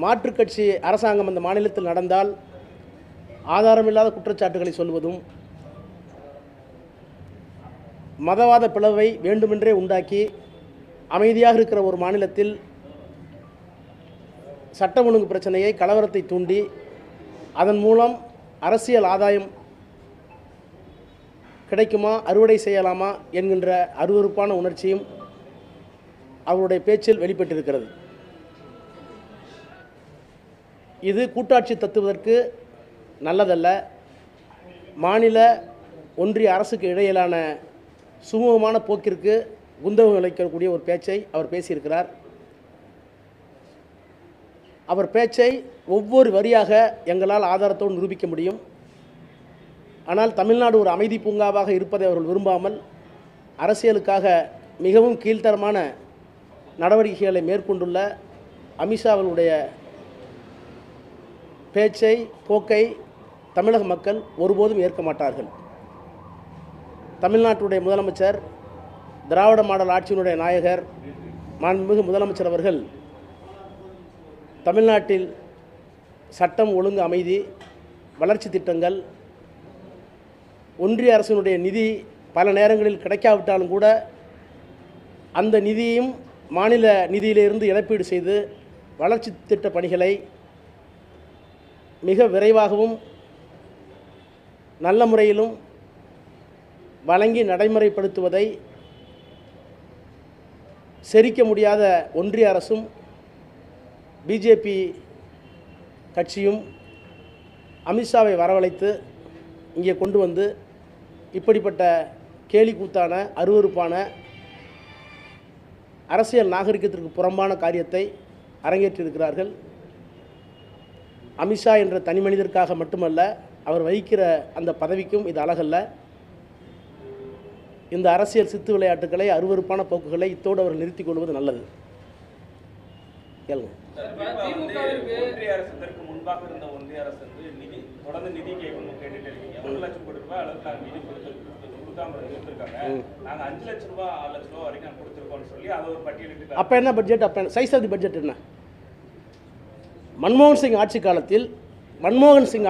மாற்றுக் கட்சி அரசாங்கம் அந்த மாநிலத்தில் நடந்தால் ஆதாரமில்லாத குற்றச்சாட்டுகளை சொல்வதும், மதவாத பிளவை வேண்டுமென்றே உண்டாக்கி அமைதியாக இருக்கிற ஒரு மாநிலத்தில் சட்டம் ஒழுங்கு பிரச்சனையை, கலவரத்தை தூண்டி அதன் மூலம் அரசியல் ஆதாயம் கிடைக்குமா, அறுவடை செய்யலாமா என்கின்ற அருவருப்பான உணர்ச்சியும் அவருடைய பேச்சில் வெளிப்பட்டிருக்கிறது. இது கூட்டாட்சி தத்துவதற்கு நல்லதல்ல. மாநில ஒன்றிய அரசுக்கு இடையிலான சுமூகமான போக்கிற்கு குந்தகம் விளைக்கக்கூடிய ஒரு பேச்சை அவர் பேசியிருக்கிறார். அவர் பேச்சை ஒவ்வொரு வரியாக எங்களால் ஆதாரத்தோடு நிரூபிக்க முடியும். ஆனால் தமிழ்நாடு ஒரு அமைதி பூங்காவாக இருப்பதை அவர்கள் விரும்பாமல் அரசியலுக்காக மிகவும் கீழ்த்தரமான நடவடிக்கைகளை மேற்கொண்டுள்ள அமித்ஷா அவர்களுடைய பேச்சை, போக்கை தமிழக மக்கள் ஒருபோதும் ஏற்க மாட்டார்கள். தமிழ்நாட்டுடைய முதலமைச்சர், திராவிட மாடல் ஆட்சியினுடைய நாயகர், மாண்புமிகு முதலமைச்சர் அவர்கள் தமிழ்நாட்டில் சட்டம் ஒழுங்கு, அமைதி, வளர்ச்சி திட்டங்கள், ஒன்றிய அரசினுடைய நிதி பல நேரங்களில் கிடைக்காவிட்டாலும் கூட அந்த நிதியையும் மாநில நிதியிலிருந்து இழப்பீடு செய்து வளர்ச்சி திட்ட பணிகளை மிக விரைவாகவும் நல்ல முறையிலும் வழங்கி நடைமுறைப்படுத்துவதை செரிக்க முடியாத ஒன்றிய அரசும் பிஜேபி கட்சியும் அமித்ஷாவை வரவழைத்து இங்கே கொண்டு வந்து இப்படிப்பட்ட கேலிக்கூத்தான, அருவருப்பான, அரசியல் நாகரிகத்திற்கு புறம்பான காரியத்தை அரங்கேற்றியிருக்கிறார்கள். அமித்ஷா என்ற தனி மனிதருக்காக மட்டுமல்ல, அவர் வகிக்கிற அந்த பதவிக்கும் இது அழகல்ல. இந்த அரசியல் சித்து விளையாட்டுகளை, அருவருப்பான போக்குகளை இத்தோடு அவர் நிறுத்திக் கொள்வது நல்லது. கேளுங்க. ஒன்றிய அரசுக்கு முன்பாக இருந்த ஒன்றிய அரசு நிதி தொடர்ந்து நிதி கேட்டுட்டு இருக்கீங்க. 1 லட்சம் கோடி ரூபாய் அளவுக்கு நிதி கொடுக்காம இருந்திருக்காங்க. நாங்க 5 லட்சம் ரூபாய் 6 லட்சம் ரூபாய் வரைக்கும் கொடுத்துருக்கோம்னு சொல்லி அதை ஒரு பட்டியலிட்டு. அப்போ என்ன பட்ஜெட்? அப்போ சைஸ் ஆஃப் தி பட்ஜெட் என்ன? மன்மோகன் சிங்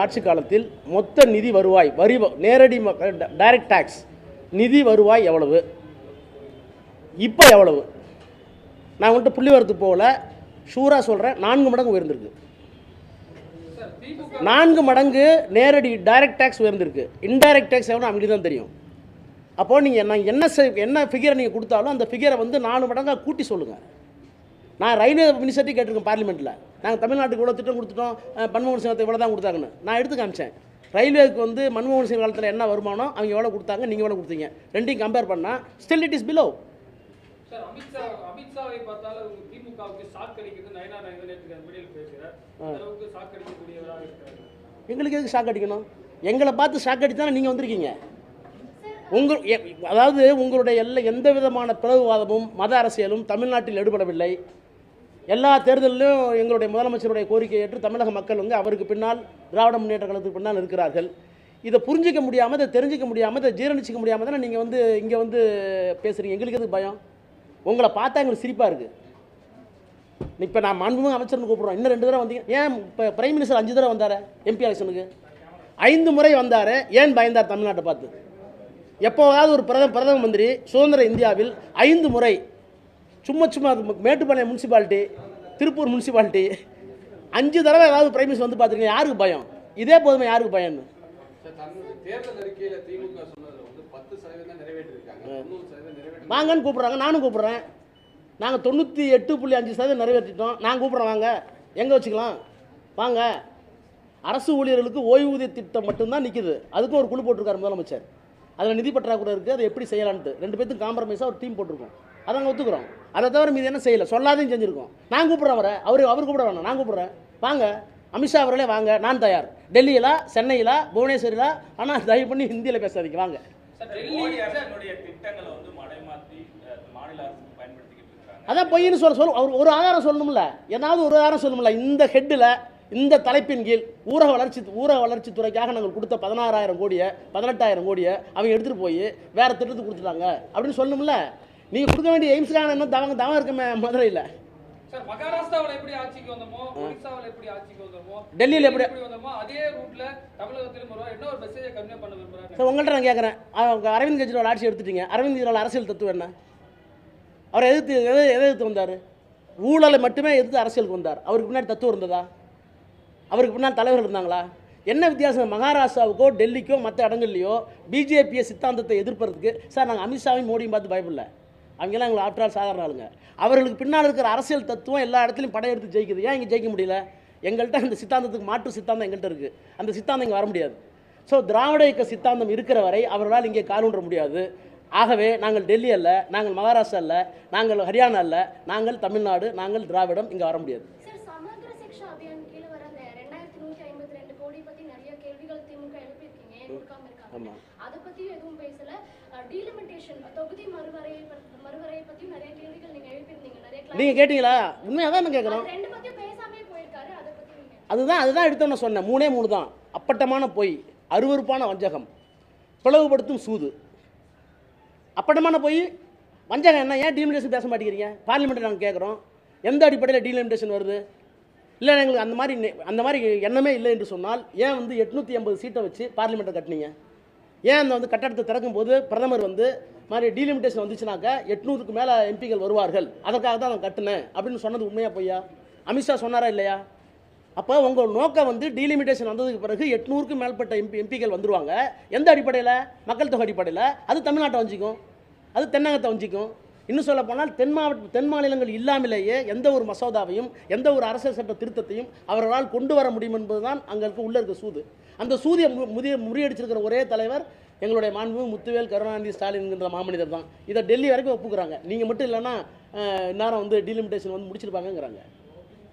ஆட்சி காலத்தில் மொத்த நிதி வருவாய், வரி, நேரடி டைரக்ட் டாக்ஸ் நிதி வருவாய் எவ்வளவு? இப்போ எவ்வளவு? நான் வந்துட்டு புள்ளிவரத்துக்கு போகல, ஷூராக சொல்கிறேன், 4 மடங்கு உயர்ந்திருக்கு. 4 மடங்கு நேரடி டைரக்ட் டாக்ஸ் உயர்ந்திருக்கு. இன்டைரக்ட் டாக்ஸ் எவ்வளோ அவங்களுக்கு தான் தெரியும். அப்போது நீங்கள் நான் என்ன ஃபிகரை நீங்கள் கொடுத்தாலும் அந்த ஃபிகரை வந்து 4 மடங்காக கூட்டி சொல்லுங்கள். நான் ரயில்வே மினிஸ்டர்ட்டி கேட்டிருக்கேன் பார்லிமெண்ட்டில். நாங்கள் தமிழ்நாட்டுக்கு இவ்வளோ திட்டம் கொடுத்துட்டோம், மன்மோகன் சிங்கத்தை இவ்வளோ தான் கொடுத்தாங்கன்னு நான் எடுத்து காமிச்சேன். ரயில்வேக்கு வந்து மன்மோகன் சிங் காலத்தில் என்ன வருமானம், அவங்க எவ்வளோ கொடுத்தாங்க, நீங்கள் எவ்வளோ கொடுத்தீங்க, ரெண்டையும் கம்பேர் பண்ணால் ஸ்டில் இட் இஸ் பிலோ. அமித்ஷாவை பார்த்தாலும் திமுகவுக்கு ஷாக் அடிக்கிறது. நயனா நாயகன் பேசுகிறார், அளவுக்கு ஷாக் அடிக்கக்கூடியவராக இருக்கிறார். எங்களுக்கு எதுக்கு ஷாக் அடிக்கணும்? எங்களை பார்த்து ஷாக் அடித்தானே நீங்கள் வந்திருக்கீங்க. அதாவது உங்களுடைய எந்த விதமான பிளவுவாதமும் மத அரசியலும் தமிழ்நாட்டில் எடுபடவில்லை. எல்லா தேர்தலிலும் எங்களுடைய முதலமைச்சருடைய கோரிக்கையை ஏற்று தமிழக மக்கள் வந்து அவருக்கு பின்னால், திராவிட முன்னேற்ற கழகத்துக்கு பின்னால் இருக்கிறார்கள். இதை புரிஞ்சிக்க முடியாமல், இதை தெரிஞ்சிக்க முடியாமல், இதை ஜீரணிச்சிக்க முடியாமல் தானே நீங்கள் வந்து இங்கே வந்து பேசுகிறீங்க. எங்களுக்கு எதுக்கு பயம்? உங்களை பார்த்தா எங்களுக்கு சிரிப்பாக இருக்குது. இப்போ நான் மாண்புமிகு அமைச்சர்னு கூப்பிட்றோம், இன்னும் 2 தடவை வந்தீங்க. ஏன் இப்போ பிரைம் மினிஸ்டர் 5 தடவை வந்தார் எம்பி எலெக்ஷனுக்கு? 5 முறை வந்தார். ஏன் பயந்தார் தமிழ்நாட்டை பார்த்து? எப்போவாவது ஒரு பிரதம மந்திரி சுதந்திர இந்தியாவில் 5 முறை சும்மா மேட்டுப்பாளையம் முனிசிபாலிட்டி, திருப்பூர் முனிசிபாலிட்டி 5 தடவை ஏதாவது பிரைம் மினிஸ்டர் வந்து பார்த்துருக்கீங்க? யாருக்கு பயம்? இதே போதுமே, யாருக்கு பயம்னு? தேர்தல் அறிக்கையில் திமுக சொன்னது 10% நிறைவேற்றிருக்காங்க. 90% வாங்கன்னு கூப்பிட்றாங்க, நானும் கூப்பிட்றேன். நாங்கள் 98.5% நிறைவேற்றிட்டோம். நான் கூப்பிட்றேன், வாங்க, எங்கே வச்சுக்கலாம், வாங்க. அரசு ஊழியர்களுக்கு ஓய்வூதிய திட்டம் மட்டும்தான் நிற்கிது. அதுக்கும் ஒரு குழு போட்டிருக்காரு முதலமைச்சர். அதில் நிதி பற்றாக்குறை இருக்குது, அதை எப்படி செய்யலான்ட்டு 2 பேர்த்துக்கும் காம்ப்ரமைஸாக ஒரு டீம் போட்டிருக்கோம். அதை நாங்கள் ஒத்துக்கிறோம். அதை தவிர மீது என்ன செய்யலை, சொல்லாதையும் செஞ்சுருக்கோம். நான் கூப்பிட்றேன் அவரை, அவர் கூப்பிட வேணாம், நான் கூப்பிட்றேன், வாங்க அமித்ஷா அவர்களே வாங்க, நான் தயார். டெல்லியில், சென்னையில், புவனேஸ்வரியில், ஆனால் தயவு பண்ணி ஹிந்தியில் பேசாதீங்க, வாங்க. அதான் பொய்ன்னு சொல்ல அவர் ஒரு ஆதாரம் சொல்லணும்ல, ஏதாவது ஒரு ஆதாரம் சொல்லணும்ல. இந்த ஹெட்டில், இந்த தலைப்பின் கீழ் ஊரக வளர்ச்சி துறைக்காக நாங்கள் கொடுத்த 16,000 கோடியை, 18,000 கோடியை அவங்க எடுத்துகிட்டு போய் வேறு திட்டத்துக்கு கொடுத்துட்டாங்க அப்படின்னு சொல்லணும்ல. நீங்கள் கொடுக்க வேண்டிய எய்ம்ஸ்க்கான என்ன தவம் இருக்குமே மதுரையில். சார் மகாராஷ்டிராவில் எப்படி ஆட்சிக்கு வந்தோமோ, ஒடிசாவில் எப்படி ஆட்சிக்கு வந்தோமோ, டெல்லியில் எப்படி வந்தோமோ அதே ரூட்ல தமிழகத்திலும் வருவா. என்ன ஒரு மெசேஜை கன்வே பண்ண விரும்புறாங்க? சார் உங்கள்கிட்ட நான் கேட்குறேன், அரவிந்த் கெஜ்ரிவால் ஆட்சி எடுத்துட்டீங்க. அரவிந்த் கெஜ்ரிவால் அரசியல் தத்துவம் என்ன? அவரை எதை எதிர்த்து வந்தார்? ஊழலை மட்டுமே எதிர்த்து அரசியலுக்கு வந்தார். அவருக்கு பின்னாடி தத்துவம் இருந்ததா? அவருக்கு பின்னால் தலைவர்கள் இருந்தாங்களா? என்ன வித்தியாசம்? மகாராஷ்டிராவுக்கோ டெல்லிக்கோ மற்ற இடங்கள்லையோ பிஜேபியை சித்தாந்தத்தை எதிர்ப்பதற்கு சார் நாங்கள் அமித்ஷாவையும் மோடியும் பார்த்து பயப்படல. அவங்கெல்லாம் எங்களை ஆற்றால் சாதாரண ஆளுங்க. அவர்களுக்கு பின்னால் இருக்கிற அரசியல் தத்துவம் எல்லா இடத்துலையும் படையெடுத்து ஜெயிக்குது. ஏன் இங்கே ஜெயிக்க முடியல? எங்கள்கிட்ட அந்த சித்தாந்தத்துக்கு மாற்று சித்தாந்தம் எங்கள்கிட்ட இருக்குது. அந்த சித்தாந்தம் இங்கே வர முடியாது. ஸோ திராவிட இயக்க சித்தாந்தம் இருக்கிற வரை அவர்களால் இங்கே காலூன்ற முடியாது. ஆகவே நாங்கள் டெல்லி அல்ல, நாங்கள் மகாராஷ்டிரா அல்ல, நாங்கள் ஹரியானா அல்ல, நாங்கள் தமிழ்நாடு, நாங்கள் திராவிடம். இங்கே வர முடியாது. நீங்க கேட்டீங்களா? உண்மையாக தான் கேட்குறோம். அதுதான் எடுத்தோன்னு சொன்னேன். 3 தான். அப்பட்டமான பொய், அருவருப்பான வஞ்சகம், பிளவுபடுத்தும் சூது. அப்பட்டமான பொய், வஞ்சகம். என்ன? ஏன் டீலிமிட்டேஷன் பேச மாட்டேங்கிறீங்க? பார்லிமெண்ட்டில் நாங்கள் கேட்குறோம். எந்த அடிப்படையில் டீலிமிட்டேஷன் வருது? இல்லை எங்களுக்கு அந்த மாதிரி எண்ணமே இல்லை என்று சொன்னால் ஏன் 880 சீட்டை வச்சு பார்லிமெண்ட்டை கட்டினீங்க? ஏன் அந்த கட்டடத்தை திறக்கும் போது பிரதமர் மாதிரி டீலிமிட்டேஷன் வந்துச்சுனாக்கா 800க்கு மேலே எம்பிகள் வருவார்கள், அதற்காக தான் நான் கட்டினேன் அப்படின்னு சொன்னது உண்மையா பொய்யா? அமித்ஷா சொன்னாரா இல்லையா? அப்போ உங்கள் நோக்கம் டீலிமிட்டேஷன் வந்ததுக்கு பிறகு 800க்கு மேற்பட்ட எம்பிகள் வந்துருவாங்க. எந்த அடிப்படையில்? மக்கள் தொகை அடிப்படையில். அது தமிழ்நாட்டை வஞ்சிக்கும், அது தென்னகத்தை வஞ்சிக்கும். இன்னும் சொல்ல போனால் தென் மாநிலங்கள் இல்லாமலேயே எந்த ஒரு மசோதாவையும் எந்த ஒரு அரசியல் சட்ட திருத்தத்தையும் அவர்களால் கொண்டு வர முடியும் என்பதுதான் அங்கே உள்ள இருக்க சூது. அந்த சூதியை முறியடிச்சிருக்கிற ஒரே தலைவர் எங்களுடைய மாண்பு முத்துவேல் கருணாநிதி ஸ்டாலின்ங்கிற மாமனிதர் தான். இதை டெல்லி வரைக்கும் ஒப்புக்கிறாங்க. நீங்கள் மட்டும் இல்லைன்னா இந்நேரம் டீலிமிட்டேஷன் முடிச்சிருப்பாங்கங்கிறாங்க.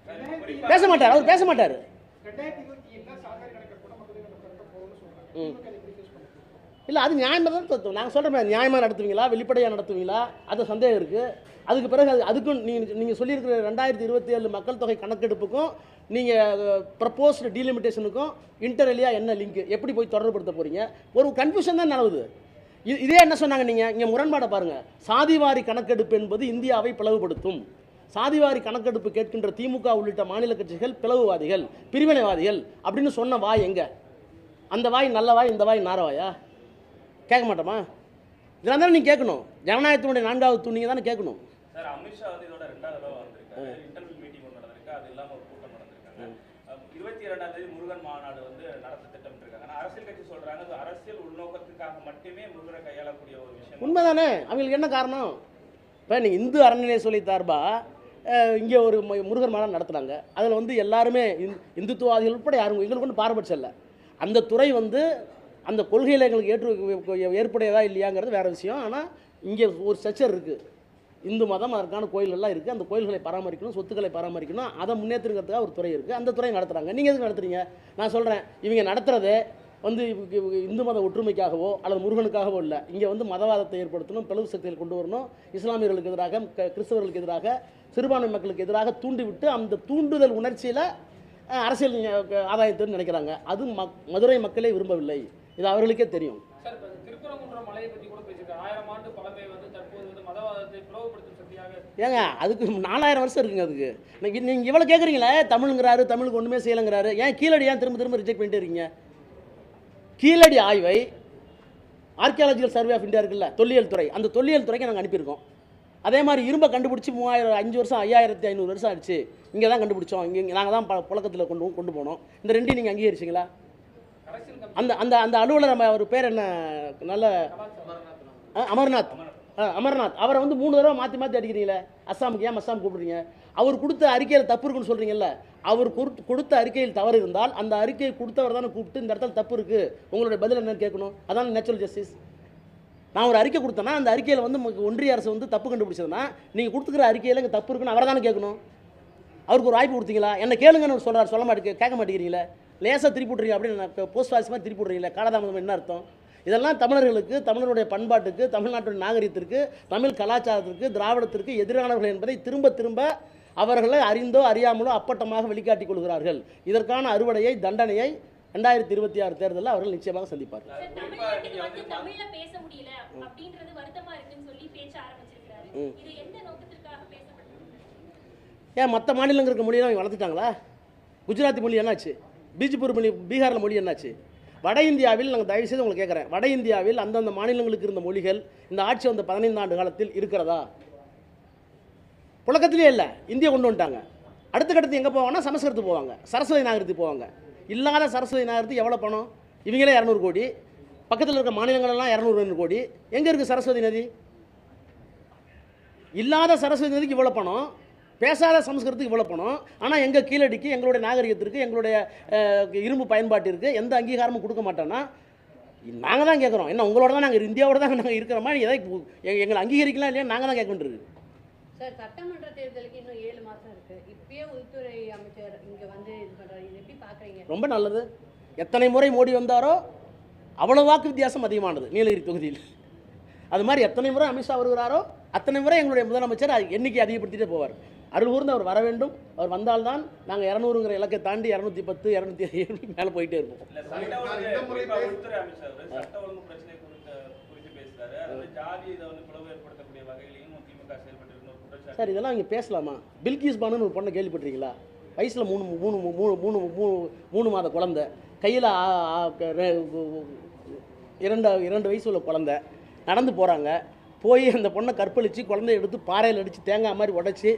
பேச மாட்டார், அவர் பேச மாட்டார். இல்லை, அது நியாயமாக தான் தத்துவம். நாங்கள் சொல்கிறோம், நியாயமாக நடத்துவீங்களா, வெளிப்படையாக நடத்துவீங்களா? அது சந்தேகம் இருக்குது. அதுக்கு பிறகு அதுக்கும் நீங்கள் சொல்லியிருக்கிற 2027 மக்கள் தொகை கணக்கெடுப்புக்கும் நீங்கள் ப்ரப்போஸ்டு டீலிமிட்டேஷனுக்கும் இன்டர்லியாக என்ன லிங்க்? எப்படி போய் தொடர்புபடுத்த போகிறீங்க? ஒரு கன்ஃபியூஷன் தான் நிலவுது. இதே என்ன சொன்னாங்க? நீங்கள் இங்கே முரண்பாடை பாருங்கள். சாதிவாரி கணக்கெடுப்பு என்பது இந்தியாவை பிளவுபடுத்தும். சாதிவாரி கணக்கெடுப்பு கேட்கின்ற திமுக உள்ளிட்ட மாநில கட்சிகள் பிளவுவாதிகள், பிரிவினைவாதிகள் அப்படின்னு சொன்ன வாய் எங்கே? அந்த வாய் நல்ல வாய், இந்த வாய் நாரவாயா? கேட்க மாட்டோமா? இதெல்லாம் தானே நீங்கள் கேட்கணும். ஜனநாயகத்தினுடைய 4வது தூண் தானே கேட்கணும். சார், அமித்ஷா இதோட 2வது தடவை வந்திருக்காரு. இன்டர்னல் மீட்டிங் ஒன்று நடந்திருக்கு. அது இல்லாமல் ஒரு கூட்டம் நடந்திருக்காங்க. 22ஆம் தேதி முருகன் மாநாடு நடத்த திட்டமிட்டிருக்காங்க. ஆனால் அரசியல் கட்சி சொல்றாங்க அது அரசியல் உள்நோக்கத்துக்காக மட்டுமே முருகனை கையாளக்கூடிய ஒரு விஷயம். உண்மைதானே? அவங்களுக்கு என்ன காரணம்? இப்போ நீங்கள் இந்து அறநிலைய சொல்லி சார்பா இங்கே ஒரு முருகன் மாநாடு நடத்துகிறாங்க. அதில் எல்லாருமே இந்துத்துவாதிகள் உட்பட யாரும் எங்களுக்கு ஒன்றும் பாரபட்சம் இல்லை. அந்த துறை அந்த கொள்கையில் எங்களுக்கு ஏற்புடையதா இல்லையாங்கிறது வேறு விஷயம். ஆனால் இங்கே ஒரு ஸ்ட்ரக்சர் இருக்குது. இந்து மதம், அதற்கான கோயில்கள்லாம் இருக்குது. அந்த கோயில்களை பராமரிக்கணும், சொத்துக்களை பராமரிக்கணும், அதை முன்னேற்றுங்கிறதுக்காக ஒரு துறை இருக்குது. அந்த துறை நடத்துகிறாங்க. நீங்கள் எதுக்கு நடத்துறீங்க? நான் சொல்கிறேன், இவங்க நடத்துகிறதே இந்து மத ஒற்றுமைக்காகவோ அல்லது முருகனுக்காகவோ இல்லை. இங்கே மதவாதத்தை ஏற்படுத்தணும், பிளவு சக்திகள் கொண்டு வரணும், இஸ்லாமியர்களுக்கு எதிராக, கிறிஸ்தவர்களுக்கு எதிராக, சிறுபான்மை மக்களுக்கு எதிராக தூண்டிவிட்டு அந்த தூண்டுதல் உணர்ச்சியில் அரசியல் ஆதாயத்தைன்னு நினைக்கிறாங்க. அது மதுரை மக்களே விரும்பவில்லை. இது அவர்களுக்கே தெரியும். சார், திருப்பரங்குன்றம் மலையை பற்றி கூட பேசியிருக்காங்க. 1000 ஆண்டு பழமை தற்போது மதவாதத்தை பிளவுபடுத்தும் சக்தியாக. ஏங்க, அதுக்கு 4000 வருஷம் இருக்குங்க. அதுக்கு நீங்கள் இவ்வளோ கேட்குறீங்களே, தமிழுங்கிறாரு, தமிழுக்கு ஒன்றுமே செய்யலைங்கிறாரு. ஏன் கீழடி திரும்ப ரிஜெக்ட் பண்ணிட்டு இருக்கீங்க? கீழடி ஆய்வை ஆர்கியாலஜிக்கல் சர்வே ஆஃப் இந்தியா இருக்குல்ல, தொல்லியல் துறை, அந்த தொல்லியல் துறைக்கு நாங்கள் அனுப்பியிருக்கோம். அதே மாதிரி இரும்பை கண்டுபிடிச்சி 5 வருஷம் 5500 வருஷம் ஆயிடுச்சு. இங்கே தான் கண்டுபிடிச்சோம், இங்கே நாங்கள் தான் புழக்கத்தில் கொண்டு போனோம். இந்த ரெண்டையும் நீங்கள் அங்கீகரிச்சிங்களா? அந்த அந்த அந்த அலுவலர் அவர் பேர் என்ன? நல்ல அமர்நாத். அவரை 3 தடவை மாற்றி அடிக்கிறீங்களே. அஸ்ஸாமுக்கு ஏன் அஸ்ஸாம் கூப்பிடுறீங்க? அவர் கொடுத்த அறிக்கையில் தப்பு இருக்குன்னு சொல்கிறீங்கல்ல. அவர் கொடுத்த அறிக்கையில் தவறு இருந்தால் அந்த அறிக்கையை கொடுத்தவர் தானே கூப்பிட்டு இந்த இடத்துல தப்பு இருக்குது, உங்களுடைய பதில் என்னன்னு கேட்கணும். அதான் நேச்சுரல் ஜஸ்டிஸ். நான் ஒரு அறிக்கை கொடுத்தேன்னா அந்த அறிக்கையில் ஒன்றிய அரசு தப்பு கண்டுபிடிச்சதுன்னா நீங்கள் கொடுத்துக்கிற அறிக்கையில் இங்கே தப்பு இருக்குன்னு அவரை தானே கேட்கணும். அவருக்கு ஒரு வாய்ப்பு கொடுத்தீங்களா? என்ன கேளுங்கன்னு சொல்கிறார், சொல்ல கேட்க மாட்டேங்கிறீங்களே. லேசாக திருப்பி விட்றீங்க அப்படின்னு போஸ்ட் ஆஃபீஸ் மாதிரி திருப்பி விட்றீங்களே. காலதாமதம் என்ன அர்த்தம்? இதெல்லாம் தமிழர்களுக்கு, தமிழருடைய பண்பாட்டுக்கு, தமிழ்நாட்டுடைய நாகரிகத்திற்கு, தமிழ் கலாச்சாரத்திற்கு, திராவிடத்திற்கு எதிரானவர்கள் என்பதை திரும்ப திரும்ப அவர்களை அறிந்தோ அறியாமலோ அப்பட்டமாக வெளிக்காட்டிக் கொள்கிறார்கள். இதற்கான அறுவடையை, தண்டனையை 2026 தேர்தலில் அவர்கள் நிச்சயமாக சந்திப்பார்கள். ஏன் மற்ற மாநிலங்கள் இருக்க மொழியெல்லாம் அவங்க வளர்த்துட்டாங்களா? குஜராத்தி மொழி என்னாச்சு? பீஜப்பூர் மொழி, பீகாரில் மொழி என்னாச்சு? வட இந்தியாவில் நாங்கள் தயவுசெய்து உங்களுக்கு கேட்குறேன், வட இந்தியாவில் அந்தந்த மாநிலங்களுக்கு இருந்த மொழிகள் இந்த ஆட்சி வந்த 15 ஆண்டு காலத்தில் இருக்கிறதா? புழக்கத்திலே இல்லை. இந்தியா கொண்டு வந்துட்டாங்க. அடுத்த கட்டத்து எங்கே போவாங்கன்னா சமஸ்கிருதத்துக்கு போவாங்க, சரஸ்வதி நாகரத்துக்கு போவாங்க. இல்லாத சரஸ்வதி நாகரத்துக்கு எவ்வளோ பணம்? இவங்களே 200 கோடி, பக்கத்தில் இருக்க மாநிலங்களெல்லாம் 200 கோடி. எங்கே இருக்குது சரஸ்வதி நதி? இல்லாத சரஸ்வதி நதிக்கு இவ்வளோ பணம், பேசாத சமஸ்கிருதத்துக்கு இவ்வளோ பணம். ஆனால் எங்கள் கீழடிக்கு, எங்களுடைய நாகரிகத்திற்கு, எங்களுடைய இரும்பு பயன்பாட்டிற்கு எந்த அங்கீகாரமும் கொடுக்க மாட்டோன்னா நாங்கள் தான் கேட்குறோம். என்ன உங்களோட தான் நாங்கள் இந்தியாவோட தான் நாங்கள் இருக்கிற மாதிரி எங்களை அங்கீகரிக்கலாம் இல்லையா நாங்கள் தான் கேட்க வேண்டியிருக்கு. சார், சட்டமன்ற தேர்தலுக்கு இன்னும் 7 மாதம் இருக்குது. இப்பயே உள்துறை அமைச்சர் இங்கே வந்து இது பண்ணுறாரு, இது எப்படி பார்க்குறீங்க? ரொம்ப நல்லது. எத்தனை முறை மோடி வந்தாரோ அவ்வளோ வாக்கு வித்தியாசம் அதிகமானது நீலகிரி தொகுதியில். அது மாதிரி எத்தனை முறை அமித்ஷா வருகிறாரோ அத்தனை முறை எங்களுடைய முதலமைச்சர் எண்ணிக்கை அதிகப்படுத்திட்டே போவார். அருள் கூர்ந்து அவர் வர வேண்டும். அவர் வந்தால்தான் நாங்கள் 200ங்கிற இலக்கை தாண்டி 210, 207 மேலே போயிட்டே இருப்போம். உள்துறை அமைச்சர் சட்ட ஒழுங்கு பிரச்சனை குறித்து பேசுறாரு. அதாவது ஜாதி இதை வந்து பிளவு ஏற்படுத்தக்கூடிய வகையிலையும் திமுக செயல்பட்டு ஒரு குற்றச்சாட்டு. சார், இதெல்லாம் இங்கே பேசலாமா? பில்கிஸ் பானுன்னு ஒரு பொண்ணை கேள்விப்பட்டிருக்கீங்களா? வயசில் 3 மாத குழந்தை, கையில் 2 வயசு உள்ள குழந்தை நடந்து போகிறாங்க. போய் அந்த பொண்ணை கற்பழித்து குழந்தைய எடுத்து பாறையில் அடித்து தேங்காய் மாதிரி உடைச்சி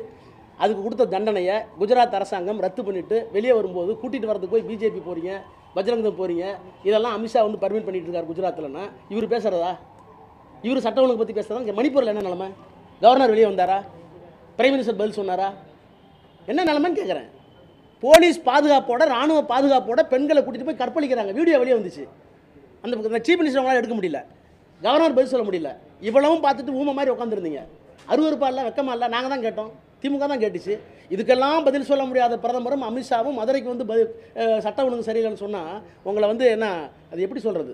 அதுக்கு கொடுத்த தண்டனையை குஜராத் அரசாங்கம் ரத்து பண்ணிவிட்டு வெளியே வரும்போது கூட்டிகிட்டு வரதுக்கு போய் பிஜேபி போகிறீங்க, பஜ்ரங்தள் போகிறீங்க, இதெல்லாம் அமித்ஷா வந்து பர்மிட் பண்ணிட்டு இருக்கார் குஜராத்தில்னா இவர் பேசுகிறதா? இவர் சட்ட ஒழுங்கு பற்றி பேசுகிறதா? இங்கே மணிப்பூரில் என்ன நிலமை? கவர்னர் வெளியே வந்தாரா? பிரைம் மினிஸ்டர் பதில் சொன்னாரா? என்ன நிலமைன்னு கேட்குறேன். போலீஸ் பாதுகாப்போட, இராணுவ பாதுகாப்போட பெண்களை கூட்டிகிட்டு போய் கற்பழிக்கிறாங்க. வீடியோ வெளியே வந்துச்சு. அந்த சீஃப் மினிஸ்டர் அவங்களால எடுக்க முடியல, கவர்னர் பதில் சொல்ல முடியல. இவ்வளவும் பார்த்துட்டு ஊமை மாதிரி உட்காந்துருந்தீங்க. அருவருப்பா இல்லை, வெக்கமா இல்லை? நாங்கள் தான் கேட்டோம், திமுக தான் கேட்டுச்சு. இதுக்கெல்லாம் பதில் சொல்ல முடியாத பிரதமரும் அமித்ஷாவும் மதுரைக்கு வந்து சட்ட ஒழுங்கு சரியில்லைன்னு சொன்னால் உங்களை வந்து என்ன, அது எப்படி சொல்கிறது?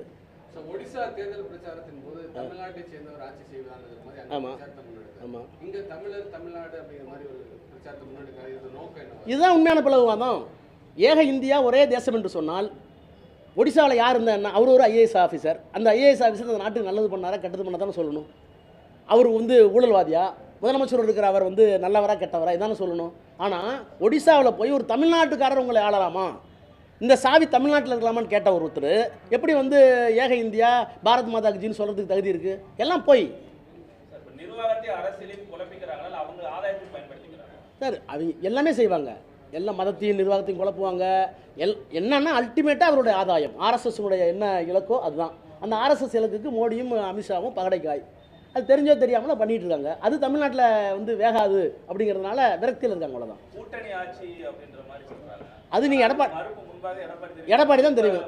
ஒடிசா தேர்தல் பிரச்சாரத்தின் போது தமிழ்நாட்டை சேர்ந்தவர் ஆட்சி செய்வதானது மாதிரி ஆமாம் ஆமாம், இங்கே தமிழ்நாடு அப்படிங்கிற மாதிரி ஒரு பிரச்சாரத்தை முன்னெடுக்கிறார். இது நோக்கம் என்ன? இதுதான் உண்மையான பிளவுவாதம். ஏக இந்தியா ஒரே தேசம் என்று சொன்னால் ஒடிசாவில் யார் இருந்தா? அவர் ஒரு ஐஏஎஸ் ஆஃபீஸர். அந்த ஐஏஎஸ் ஆஃபீஸர் அந்த நாட்டுக்கு நல்லது பண்ணாரா கெட்டது பண்ண தானே சொல்லணும். அவர் வந்து ஊழல்வாதியா, முதலமைச்சர் இருக்கிற அவர் வந்து நல்லவரா கெட்டவரா இதானே சொல்லணும். ஆனால் ஒடிசாவில் போய் ஒரு தமிழ்நாட்டுக்காரர் உங்களை ஆளலாமா, இந்த சாவி தமிழ்நாட்டில் இருக்கலாமான்னு கேட்ட ஒருத்தர் எப்படி வந்து ஏக இந்தியா பாரத் மாதா ஜின்னு சொல்கிறதுக்கு தகுதி இருக்குது? எல்லாம் போய் நிர்வாகத்தை அரசியலையும் குழப்பிக்கிறாங்களா, அவங்க ஆதாயத்தையும் பயன்படுத்திக்கிறாங்க. சார், அவங்க எல்லாமே செய்வாங்க. எல்லாம் மதத்தையும் நிர்வாகத்தையும் குழப்புவாங்க. என்னன்னா அல்டிமேட்டாக அவருடைய ஆதாயம், ஆர்எஸ்எஸ்னுடைய என்ன இலக்கோ அதுதான். அந்த ஆர்எஸ்எஸ் இலக்குக்கு மோடியும் அமித்ஷாவும் பகடைக்காய். அது தெரிஞ்சோ தெரியாமல பண்ணிட்டு இருக்காங்க. அது தமிழ்நாட்டில் வந்து வேகாது அப்படிங்கிறதுனால விரக்தியில் இருக்காங்க. அவ்வளோதான். கூட்டணி ஆட்சி அப்படின்ற மாதிரி சொல்றாங்க. அது நீங்கள் எடப்பாடி தான் தெரியும்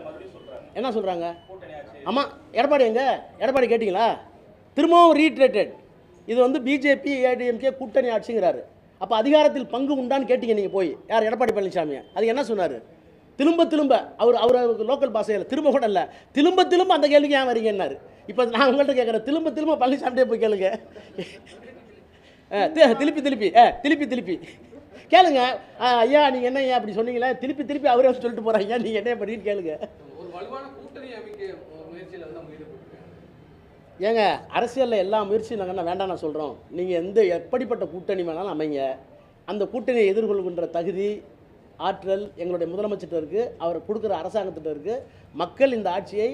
என்ன சொல்கிறாங்க. ஆமாம், எடப்பாடி எடப்பாடி கேட்டிங்களா? திரும்பவும் ரீட்ரேட்டட். இது வந்து பிஜேபி ஏடிஎம்கே கூட்டணி ஆட்சிங்கிறாரு. அப்போ அதிகாரத்தில் பங்கு உண்டான்னு கேட்டீங்க நீங்கள் போய், யார்? எடப்பாடி பழனிசாமி. அது என்ன சொன்னார்? திரும்ப அவர் லோக்கல் பாஷையில் திரும்ப கூட இல்லை, திரும்ப அந்த கேள்விக்கு ஏன் வரீங்கன்னாரு. இப்போ நான் உங்கள்கிட்ட கேட்குறேன், திரும்ப பழனிசாமிட்டே போய் கேளுங்க. திருப்பி கேளுங்க. ஐயா நீங்கள் என்ன ஐயா அப்படி சொன்னீங்களே, திருப்பி அவரே சொல்லிட்டு போகிறாங்க, நீங்கள் என்ன பண்ணிட்டு கேளுங்க. ஒரு வலுவான கூட்டணி அமைக்க முயற்சியில் வந்து ஏங்க, அரசியலில் எல்லா முயற்சியும் நாங்கள் என்ன வேண்டாம் நான் சொல்கிறோம். நீங்கள் எப்படிப்பட்ட கூட்டணி வேணாலும் அமைங்க, அந்த கூட்டணியை எதிர்கொள்கின்ற தகுதி, ஆற்றல் எங்களுடைய முதலமைச்சர்கிட்ட இருக்குது, அவர் கொடுக்குற அரசாங்கத்திட்ட இருக்குது. மக்கள் இந்த ஆட்சியை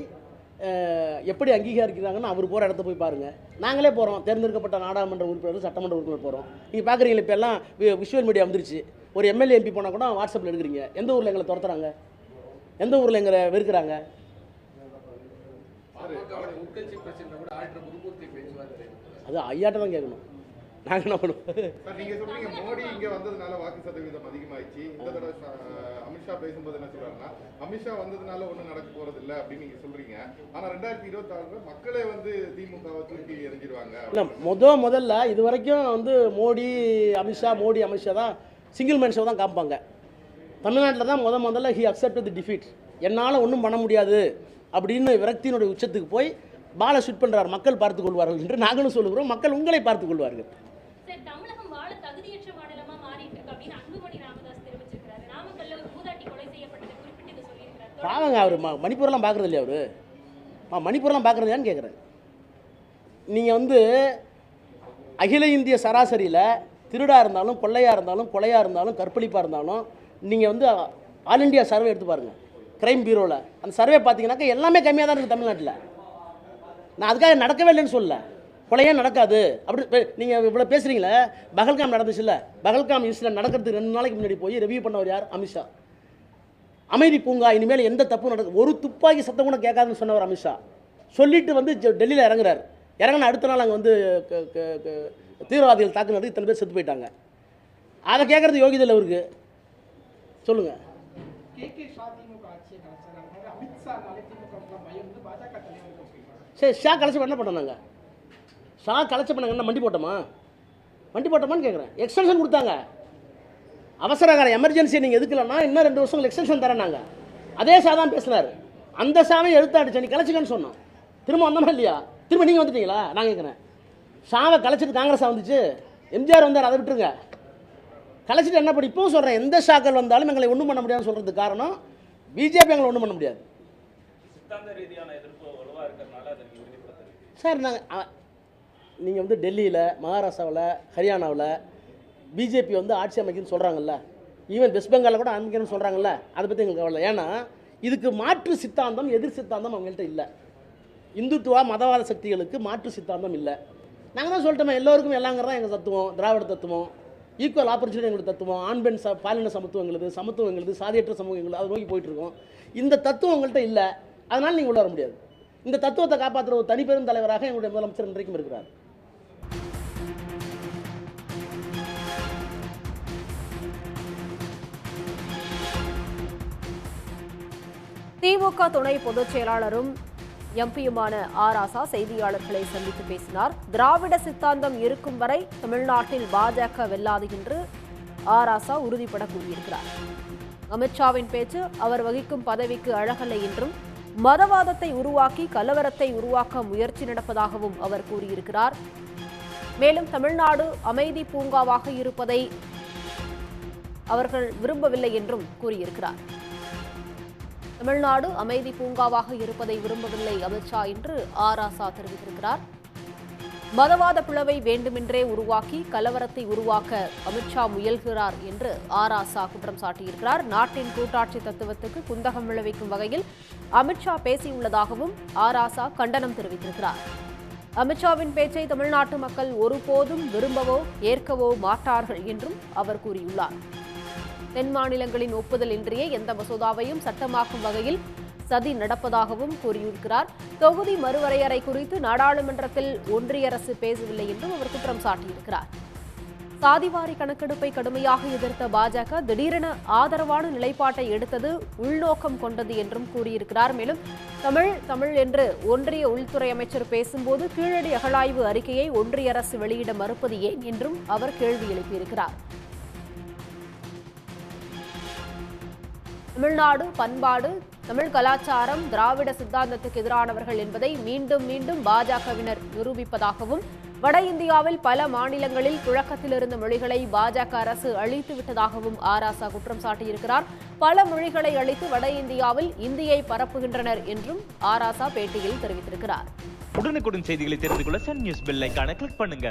எப்படி அங்கீகரிக்கிறாங்கன்னு அவர் போகிற இடத்த போய் பாருங்கள். நாங்களே போகிறோம், தேர்ந்தெடுக்கப்பட்ட நாடாளுமன்ற உறுப்பினர்கள், சட்டமன்ற உறுப்பினர் போகிறோம். நீங்கள் பார்க்குறீங்களா, இப்போ எல்லாம் விஷுவல் மீடியா வந்துருச்சு. ஒரு எம்எல்ஏ எம்பி போனால் கூட வாட்ஸ்அப்பில் எடுக்கிறீங்க. எந்த ஊரில் எங்களை துரத்துறாங்க? எந்த ஊரில் எங்களை வெறுக்கிறாங்க? அது ஐயாட்ட தான் கேட்கணும், நாங்கள் என்ன பண்ணுவோம். நீங்க சொல்றீங்க மோடி இங்க வந்ததுனால வாக்கு சதவீதம் அதிகமாயிடுச்சு. இந்த தடவை அமித்ஷா பேசும்போது என்ன சொல்றாருன்னா, அமித்ஷா வந்ததுனால ஒன்றும் நடக்க போறது இல்லை அப்படின்னு நீங்க சொல்றீங்க. ஆனா 2026 மக்களே வந்து திமுகவை தூக்கி எறிஞ்சிருவாங்க. இல்லை, முதல்ல இது வரைக்கும் வந்து மோடி அமித்ஷா தான் சிங்கிள் மேன் ஷோ தான் காமிப்பாங்க. தமிழ்நாட்டில் தான் முதல்ல ஹி அக்செப்டட் தி டிஃபீட். என்னால் ஒன்றும் பண்ண முடியாது அப்படின்னு விரக்தியினுடைய உச்சத்துக்கு போய் பாலை ஷூட் பண்ணுறார். மக்கள் பார்த்துக் கொள்வார்கள் என்று நாங்களும் சொல்லுகிறோம். மக்கள் உங்களை பார்த்துக் கொள்வார்கள். பாவங்க, அவர் மணிப்பூரெலாம் பார்க்குறது இல்லையா? அவர் மணிப்பூரெலாம் பார்க்குறது இல்லையான்னு கேட்குறேன். நீங்கள் வந்து அகில இந்திய சராசரியில் திருடாக இருந்தாலும் கொள்ளையாக இருந்தாலும் கொலையாக இருந்தாலும் கற்பழிப்பாக இருந்தாலும் நீங்கள் வந்து ஆல் இண்டியா சர்வே எடுத்து பாருங்கள், கிரைம் பியூரோவில் அந்த சர்வே பார்த்தீங்கன்னாக்கா எல்லாமே கம்மியாக தான் இருக்குது தமிழ்நாட்டில். நான் அதுக்காக நடக்கவே இல்லைன்னு சொல்லல, கொலையே நடக்காது அப்படி நீங்கள் இவ்வளோ பேசுகிறீங்களே. பகல்காம் நடந்துச்சுல்ல, பகல்காம் இன்சிடென்ட் நடக்கிறதுக்கு 2 நாளைக்கு முன்னாடி போய் ரிவ்யூ பண்ணவர் யார்? அமித்ஷா. அமைதி பூங்கா, இனிமேல் எந்த தப்பும் நடக்கும், ஒரு துப்பாக்கி சத்தம் கூட கேட்காதுன்னு சொன்னவர் அமித்ஷா. சொல்லிட்டு வந்து டெல்லியில் இறங்குறாரு. இறங்கின அடுத்த நாள் அங்கே வந்து தீவிரவாதிகள் தாக்குனது இத்தனை பேர் செத்து போயிட்டாங்க. அதை கேட்குறது யோகிதை இல்லை அவருக்கு. சொல்லுங்கள். சரி, ஷா கலைச்சி என்ன பண்ணாங்க? ஷா கலைச்சி பண்ணாங்க என்ன மண்டி போட்டோமா? மண்டி போட்டோமான்னு கேட்குறேன். எக்ஸ்டென்ஷன் கொடுத்தாங்க. அவசரகால எமர்ஜென்சி நீங்கள் எதுக்கலன்னா இன்னும் 2 வருஷங்கள் எக்ஸ்டென்ஷன் தரேன் நாங்கள். அதே ஷா தான் பேசினார். அந்த ஷாவை எடுத்தாடிச்சு, நீ கலைச்சிக்கன்னு சொன்னோம். திரும்ப வந்தோமா இல்லையா? திரும்ப நீங்கள் வந்துட்டீங்களா? நான் கேட்குறேன். ஷாவை கலைச்சிட்டு காங்கிரஸாக வந்துச்சு, எம்ஜிஆர் வந்தார், அதை விட்டுருங்க. கலைச்சிட்டு என்ன பண்ணி இப்போவும் சொல்கிறேன், எந்த ஷாக்கள் வந்தாலும் எங்களை ஒன்றும் பண்ண முடியாதுன்னு சொல்கிறதுக்கு காரணம் பிஜேபி எங்களை ஒன்றும் பண்ண முடியாது. சித்தாந்த ரீதியான எதிர்ப்பு வலுவாக இருக்கிறதுனால அதை நீங்கள் உறுதிப்படுத்துறீங்க சார். நாங்கள் நீங்கள் வந்து டெல்லியில், மகாராஷ்டிராவில், ஹரியானாவில் பிஜேபி வந்து ஆட்சி அமைக்குன்னு சொல்கிறாங்கல்ல, ஈவன் வெஸ்ட் பெங்காலில் கூட அமைக்கணும்னு சொல்கிறாங்கல்ல, அதை பற்றி எங்களுக்கு கவலை. ஏன்னா இதுக்கு மாற்று சித்தாந்தம், எதிர் சித்தாந்தம் அவங்கள்ட்ட இல்லை. இந்துத்துவா மதவாத சக்திகளுக்கு மாற்று சித்தாந்தம் இல்லை. நாங்கள் தான் சொல்லிட்டோமே, எல்லோருக்கும் எல்லாங்கிறதான் எங்கள் தத்துவம், திராவிட தத்துவம், ஈக்குவல் ஆப்பர்ச்சுனிட்டி எங்களுக்கு தத்துவம், ஆண் பெண் பாலின சமத்துவம் எங்களுது, சமத்துவம் எங்களுது, சாதியற்ற சமூகம் எங்களுக்கு, அதை நோக்கி போயிட்டுருக்கோம். இந்த தத்துவம் உங்கள்கிட்ட இல்லை, அதனால் நீங்கள் உள்ள வர முடியாது. இந்த தத்துவத்தை காப்பாற்றுற ஒரு தனிப்பெரும் தலைவராக எங்களுடைய முதலமைச்சர் இன்றைக்கும் இருக்கிறார். திமுக துணை பொதுச் செயலாளரும் எம்பியுமான ஆராசா செய்தியாளர்களை சந்தித்து பேசினார். திராவிட சித்தாந்தம் இருக்கும் வரை தமிழ்நாட்டில் பாஜக வெல்லாது என்று ஆராசா உறுதிபட கூறியிருக்கிறார். அமித்ஷாவின் பேச்சு அவர் வகிக்கும் பதவிக்கு அழகல்ல என்றும், மதவாதத்தை உருவாக்கி கலவரத்தை உருவாக்க முயற்சி நடப்பதாகவும் அவர் கூறியிருக்கிறார். மேலும் தமிழ்நாடு அமைதி பூங்காவாக இருப்பதை அவர்கள் விரும்பவில்லை என்றும் கூறியிருக்கிறார். தமிழ்நாடு அமைதி பூங்காவாக இருப்பதை விரும்பவில்லை அமித்ஷா என்று ஆராசா தெரிவித்திருக்கிறார். மதவாத பிளவை வேண்டுமென்றே உருவாக்கி கலவரத்தை உருவாக்க அமித்ஷா முயல்கிறார் என்று ஆராசா குற்றம் சாட்டியிருக்கிறார். நாட்டின் கூட்டாட்சி தத்துவத்துக்கு குந்தகம் விளைவிக்கும் வகையில் அமித்ஷா பேசியுள்ளதாகவும் ஆராசா கண்டனம் தெரிவித்திருக்கிறார். அமித்ஷாவின் பேச்சை தமிழ்நாட்டு மக்கள் ஒருபோதும் விரும்பவோ ஏற்கவோ மாட்டார்கள் என்றும் அவர் கூறியுள்ளார். தென் மாநிலங்களின் ஒப்புதல் இன்றியே எந்த மசோதாவையும் சட்டமாக்கும் வகையில் சதி நடப்பதாகவும் கூறியிருக்கிறார். தொகுதி மறுவரையறை குறித்து நாடாளுமன்றத்தில் ஒன்றிய அரசு பேசவில்லை என்றும் அவர் குற்றம் சாட்டியிருக்கிறார். சாதிவாரி கணக்கெடுப்பை கடுமையாக எதிர்த்த பாஜக திடீரென ஆதரவான நிலைப்பாட்டை எடுத்தது உள்நோக்கம் கொண்டது என்றும் கூறியிருக்கிறார். மேலும் தமிழ் என்று ஒன்றிய உள்துறை அமைச்சர் பேசும்போது கீழடி அகழாய்வு அறிக்கையை ஒன்றிய அரசு வெளியிட மறுப்பது ஏன் என்றும் அவர் கேள்வி எழுப்பியிருக்கிறார். தமிழ்நாடு பண்பாடு, தமிழ் கலாச்சாரம், திராவிட சித்தாந்தத்துக்கு எதிரானவர்கள் என்பதை மீண்டும் மீண்டும் பாஜகவினர் நிரூபிப்பதாகவும், வட இந்தியாவில் பல மாநிலங்களில் புழக்கத்தில் இருந்த மொழிகளை பாஜக அரசு அழித்து விட்டதாகவும் ஆராசா குற்றம் சாட்டியிருக்கிறார். பல மொழிகளை அழித்து வட இந்தியாவில் இந்தியை பரப்புகின்றனர் என்றும் ஆராசா பேட்டியில் தெரிவித்திருக்கிறார். உடனுக்குடன் செய்திகளை தெரிந்து கொள்ள சன் நியூஸ் பெல் ஐகானை கிளிக் பண்ணுங்க.